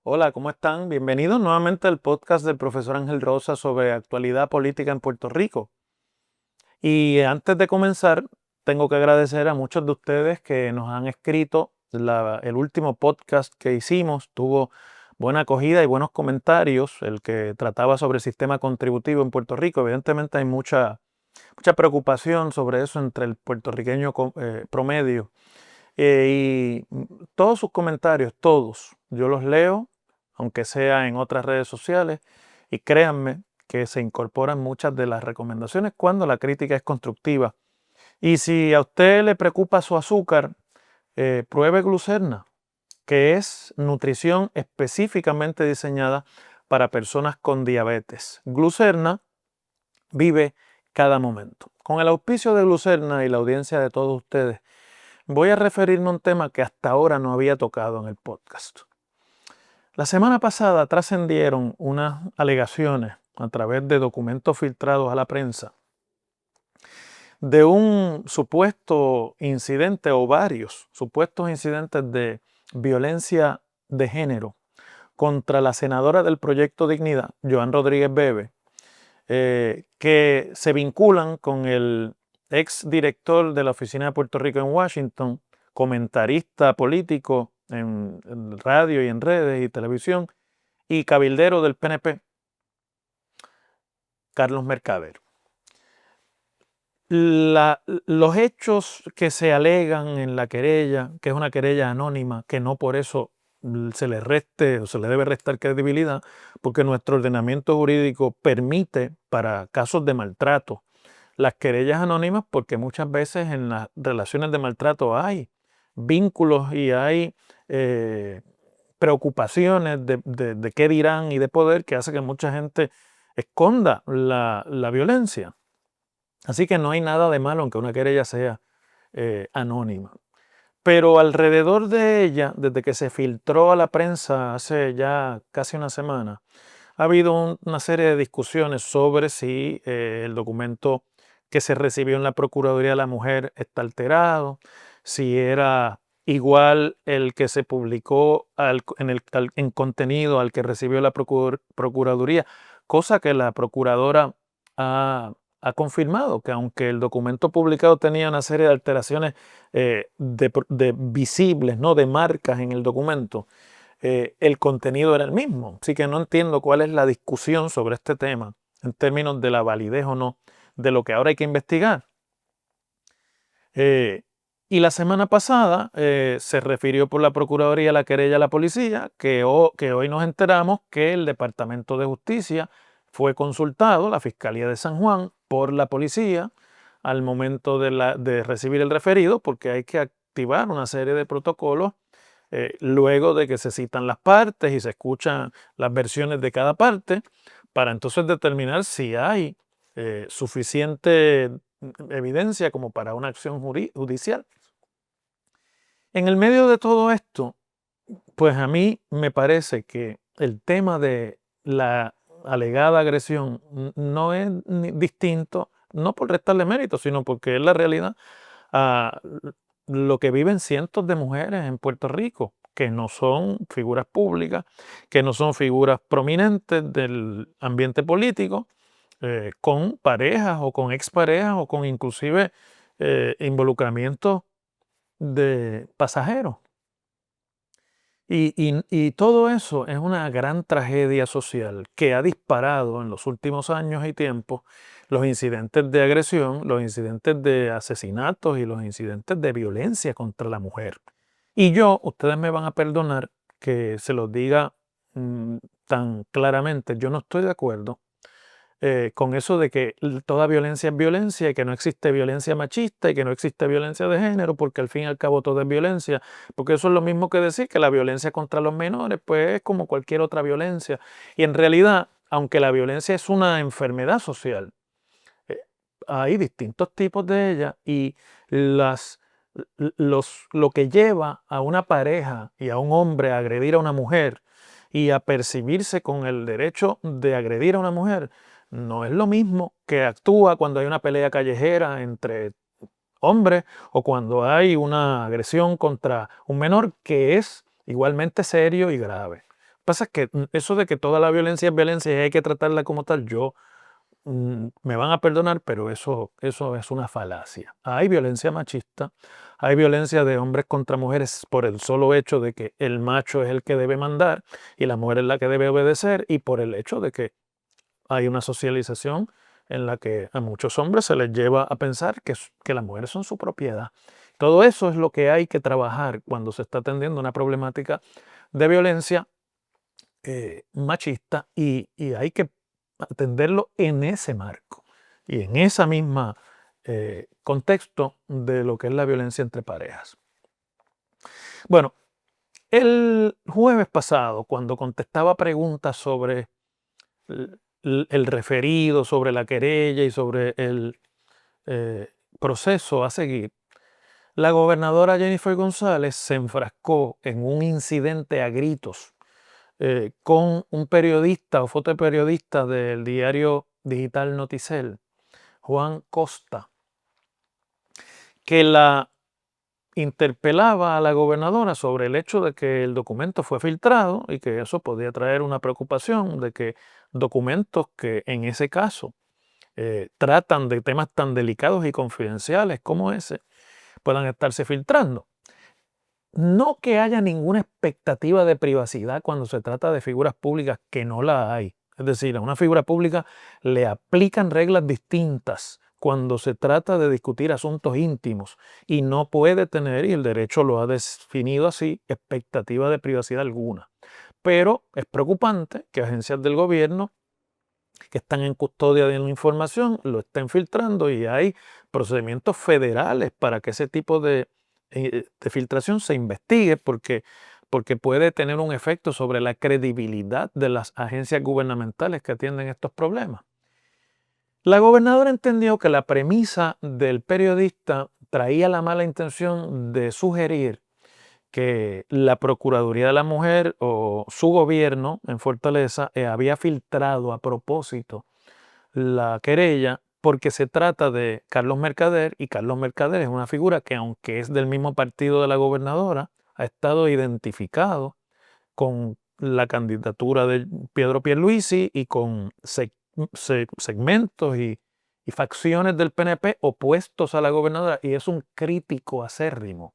Hola, ¿cómo están? Bienvenidos nuevamente al podcast del profesor Ángel Rosa sobre actualidad política en Puerto Rico. Y antes de comenzar, tengo que agradecer a muchos de ustedes que nos han escrito. El último podcast que hicimos tuvo buena acogida y buenos comentarios, el que trataba sobre el sistema contributivo en Puerto Rico. Evidentemente hay mucha preocupación sobre eso entre el puertorriqueño promedio. Y todos sus comentarios, todos, yo los leo, aunque sea en otras redes sociales, y créanme que se incorporan muchas de las recomendaciones cuando la crítica es constructiva. Y si a usted le preocupa su azúcar, pruebe glucerna, que es nutrición específicamente diseñada para personas con diabetes. Glucerna vive cada momento. Con el auspicio de Glucerna y la audiencia de todos ustedes, voy a referirme a un tema que hasta ahora no había tocado en el podcast. La semana pasada trascendieron unas alegaciones a través de documentos filtrados a la prensa de un supuesto incidente o varios supuestos incidentes de violencia de género contra la senadora del Proyecto Dignidad, Joan Rodríguez Bebe, que se vinculan con el ex director de la Oficina de Puerto Rico en Washington, comentarista político en radio y en redes y televisión, y cabildero del PNP, Carlos Mercader. Los hechos que se alegan en la querella, que es una querella anónima, que no por eso se le reste o se le debe restar credibilidad, porque nuestro ordenamiento jurídico permite para casos de maltrato las querellas anónimas, porque muchas veces en las relaciones de maltrato hay vínculos y hay preocupaciones de qué dirán y de poder que hace que mucha gente esconda la violencia. Así que no hay nada de malo en que una querella sea anónima. Pero alrededor de ella, desde que se filtró a la prensa hace ya casi una semana, ha habido una serie de discusiones sobre si el documento que se recibió en la Procuraduría de la Mujer está alterado, si era igual el que se publicó en contenido al que recibió la Procuraduría, cosa que la Procuradora ha confirmado, que aunque el documento publicado tenía una serie de alteraciones de visibles, ¿no? De marcas en el documento, el contenido era el mismo. Así que no entiendo cuál es la discusión sobre este tema en términos de la validez o no de lo que ahora hay que investigar. Y la semana pasada se refirió por la Procuraduría la querella a la policía, que hoy nos enteramos que el Departamento de Justicia fue consultado, la Fiscalía de San Juan, por la policía al momento de recibir el referido, porque hay que activar una serie de protocolos luego de que se citan las partes y se escuchan las versiones de cada parte, para entonces determinar si hay suficiente evidencia como para una acción judicial. En el medio de todo esto, pues a mí me parece que el tema de la alegada agresión no es distinto, no por restarle mérito, sino porque es la realidad a lo que viven cientos de mujeres en Puerto Rico, que no son figuras públicas, que no son figuras prominentes del ambiente político, con parejas o con exparejas o con inclusive involucramientos de pasajeros. Y todo eso es una gran tragedia social que ha disparado en los últimos años y tiempos los incidentes de agresión, los incidentes de asesinatos y los incidentes de violencia contra la mujer. Y ustedes me van a perdonar que se los diga tan claramente, yo no estoy de acuerdo con eso de que toda violencia es violencia y que no existe violencia machista y que no existe violencia de género, porque al fin y al cabo todo es violencia, porque eso es lo mismo que decir que la violencia contra los menores, pues es como cualquier otra violencia. Y en realidad, aunque la violencia es una enfermedad social, eh, hay distintos tipos de ella y lo que lleva a una pareja y a un hombre a agredir a una mujer y a percibirse con el derecho de agredir a una mujer, no es lo mismo que actúa cuando hay una pelea callejera entre hombres o cuando hay una agresión contra un menor, que es igualmente serio y grave. Pasa que eso de que toda la violencia es violencia y hay que tratarla como tal, me van a perdonar, pero eso es una falacia. Hay violencia machista, hay violencia de hombres contra mujeres por el solo hecho de que el macho es el que debe mandar y la mujer es la que debe obedecer, y por el hecho de que hay una socialización en la que a muchos hombres se les lleva a pensar que las mujeres son su propiedad. Todo eso es lo que hay que trabajar cuando se está atendiendo una problemática de violencia machista, y hay que atenderlo en ese marco y en esa misma contexto de lo que es la violencia entre parejas. Bueno, el jueves pasado, cuando contestaba preguntas sobre el referido, sobre la querella y sobre el proceso a seguir, la gobernadora Jennifer González se enfrascó en un incidente a gritos con un periodista o fotoperiodista del diario digital Noticel, Juan Costa, que la interpelaba a la gobernadora sobre el hecho de que el documento fue filtrado y que eso podía traer una preocupación de que documentos que en ese caso tratan de temas tan delicados y confidenciales como ese puedan estarse filtrando. No que haya ninguna expectativa de privacidad cuando se trata de figuras públicas, que no la hay. Es decir, a una figura pública le aplican reglas distintas cuando se trata de discutir asuntos íntimos, y no puede tener, y el derecho lo ha definido así, expectativa de privacidad alguna. Pero es preocupante que agencias del gobierno que están en custodia de la información lo estén filtrando, y hay procedimientos federales para que ese tipo de filtración se investigue, porque puede tener un efecto sobre la credibilidad de las agencias gubernamentales que atienden estos problemas. La gobernadora entendió que la premisa del periodista traía la mala intención de sugerir que la Procuraduría de la Mujer o su gobierno en Fortaleza había filtrado a propósito la querella porque se trata de Carlos Mercader, y Carlos Mercader es una figura que, aunque es del mismo partido de la gobernadora, ha estado identificado con la candidatura de Pedro Pierluisi y con segmentos y facciones del PNP opuestos a la gobernadora, y es un crítico acérrimo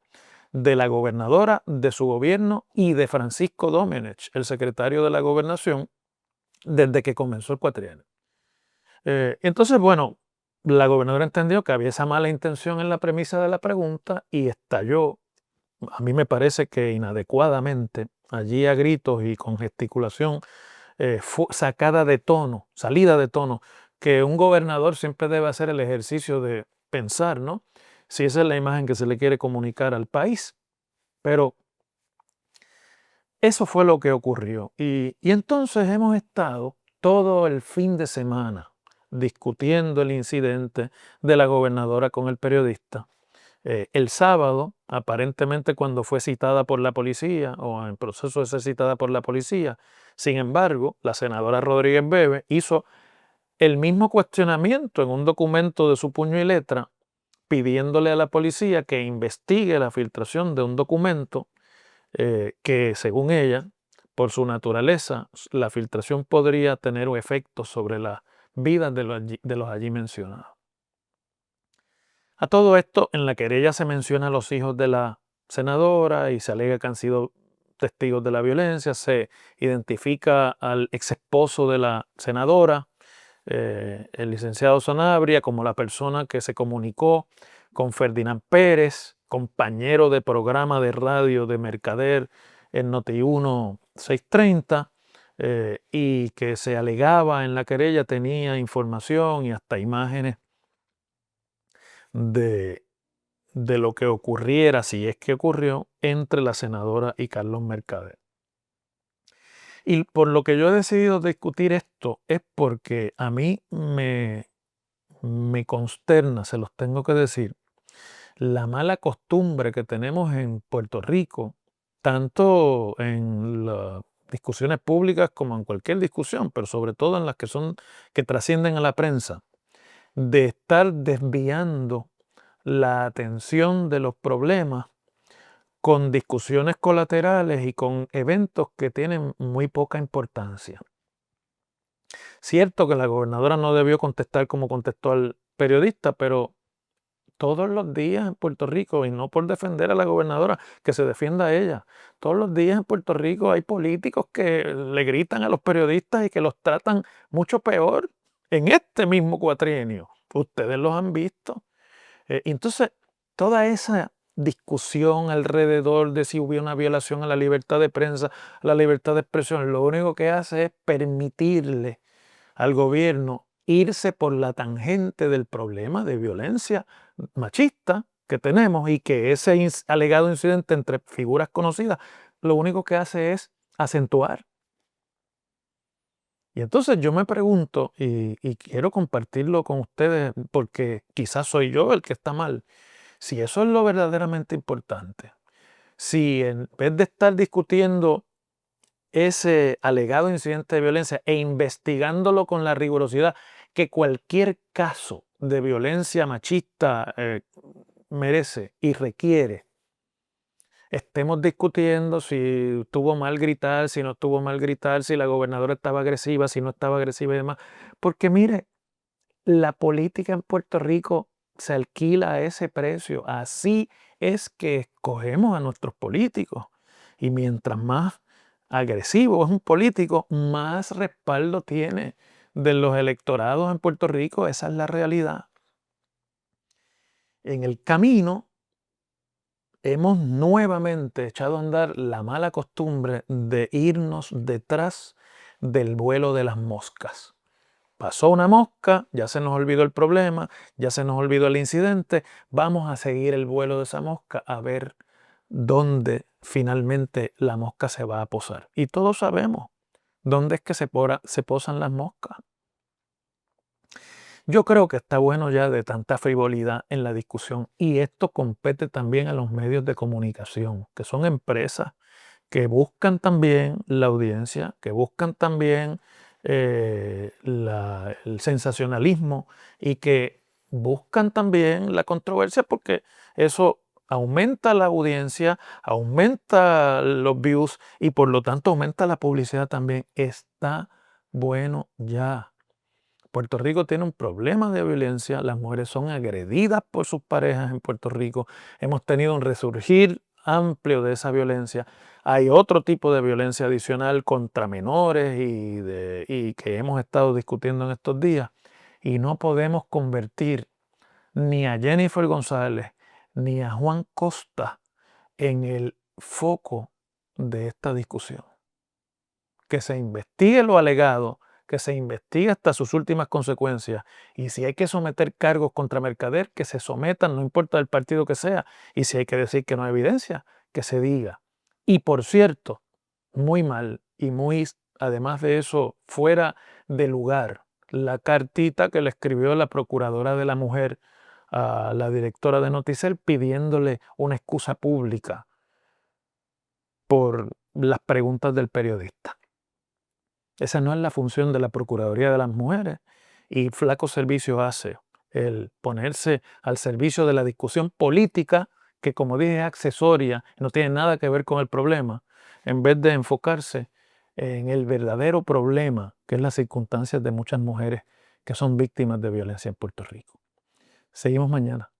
de la gobernadora, de su gobierno y de Francisco Domenech, el secretario de la gobernación, desde que comenzó el cuatrienio. Entonces, bueno, la gobernadora entendió que había esa mala intención en la premisa de la pregunta y estalló, a mí me parece que inadecuadamente, allí a gritos y con gesticulación sacada de tono, salida de tono, que un gobernador siempre debe hacer el ejercicio de pensar, ¿no? Si esa es la imagen que se le quiere comunicar al país. Pero eso fue lo que ocurrió. Y entonces hemos estado todo el fin de semana discutiendo el incidente de la gobernadora con el periodista. El sábado, aparentemente cuando fue citada por la policía o en proceso de ser citada por la policía, sin embargo, la senadora Rodríguez Bebe hizo el mismo cuestionamiento en un documento de su puño y letra, pidiéndole a la policía que investigue la filtración de un documento que, según ella, por su naturaleza, la filtración podría tener un efecto sobre las vidas de los allí mencionados. A todo esto, en la querella se menciona a los hijos de la senadora y se alega que han sido testigos de la violencia. Se identifica al ex esposo de la senadora, el licenciado Sanabria, como la persona que se comunicó con Ferdinand Pérez, compañero de programa de radio de Mercader en Noti1 630, y que se alegaba en la querella tenía información y hasta imágenes de, de lo que ocurriera, si es que ocurrió, entre la senadora y Carlos Mercader. Y por lo que yo he decidido discutir esto es porque a mí me consterna, se los tengo que decir, la mala costumbre que tenemos en Puerto Rico, tanto en las discusiones públicas como en cualquier discusión, pero sobre todo en las que trascienden a la prensa, de estar desviando la atención de los problemas con discusiones colaterales y con eventos que tienen muy poca importancia. Cierto que la gobernadora no debió contestar como contestó al periodista, pero todos los días en Puerto Rico, y no por defender a la gobernadora, que se defienda a ella, todos los días en Puerto Rico hay políticos que le gritan a los periodistas y que los tratan mucho peor en este mismo cuatrienio. Ustedes los han visto. Entonces, toda esa discusión alrededor de si hubo una violación a la libertad de prensa, a la libertad de expresión, lo único que hace es permitirle al gobierno irse por la tangente del problema de violencia machista que tenemos y que ese alegado incidente entre figuras conocidas lo único que hace es acentuar. Y entonces yo me pregunto, y quiero compartirlo con ustedes porque quizás soy yo el que está mal, si eso es lo verdaderamente importante, si en vez de estar discutiendo ese alegado incidente de violencia e investigándolo con la rigurosidad que cualquier caso de violencia machista merece y requiere, estemos discutiendo si estuvo mal gritar, si no estuvo mal gritar, si la gobernadora estaba agresiva, si no estaba agresiva y demás. Porque mire, la política en Puerto Rico se alquila a ese precio. Así es que escogemos a nuestros políticos. Y mientras más agresivo es un político, más respaldo tiene de los electorados en Puerto Rico. Esa es la realidad. En el camino hemos nuevamente echado a andar la mala costumbre de irnos detrás del vuelo de las moscas. Pasó una mosca, ya se nos olvidó el problema, ya se nos olvidó el incidente, vamos a seguir el vuelo de esa mosca a ver dónde finalmente la mosca se va a posar. Y todos sabemos dónde es que se posan las moscas. Yo creo que está bueno ya de tanta frivolidad en la discusión y esto compete también a los medios de comunicación, que son empresas que buscan también la audiencia, que buscan también el sensacionalismo y que buscan también la controversia porque eso aumenta la audiencia, aumenta los views y por lo tanto aumenta la publicidad también. Está bueno ya. Puerto Rico tiene un problema de violencia, las mujeres son agredidas por sus parejas en Puerto Rico, hemos tenido un resurgir amplio de esa violencia. Hay otro tipo de violencia adicional contra menores y que hemos estado discutiendo en estos días y no podemos convertir ni a Jennifer González ni a Juan Costa en el foco de esta discusión. Que se investigue lo alegado, que se investigue hasta sus últimas consecuencias. Y si hay que someter cargos contra Mercader, que se sometan, no importa el partido que sea. Y si hay que decir que no hay evidencia, que se diga. Y por cierto, muy mal y muy, además de eso, fuera de lugar, la cartita que le escribió la procuradora de la mujer a la directora de Noticel pidiéndole una excusa pública por las preguntas del periodista. Esa no es la función de la Procuraduría de las Mujeres y flaco servicio hace el ponerse al servicio de la discusión política que, como dije, es accesoria, no tiene nada que ver con el problema, en vez de enfocarse en el verdadero problema, que es las circunstancias de muchas mujeres que son víctimas de violencia en Puerto Rico. Seguimos mañana.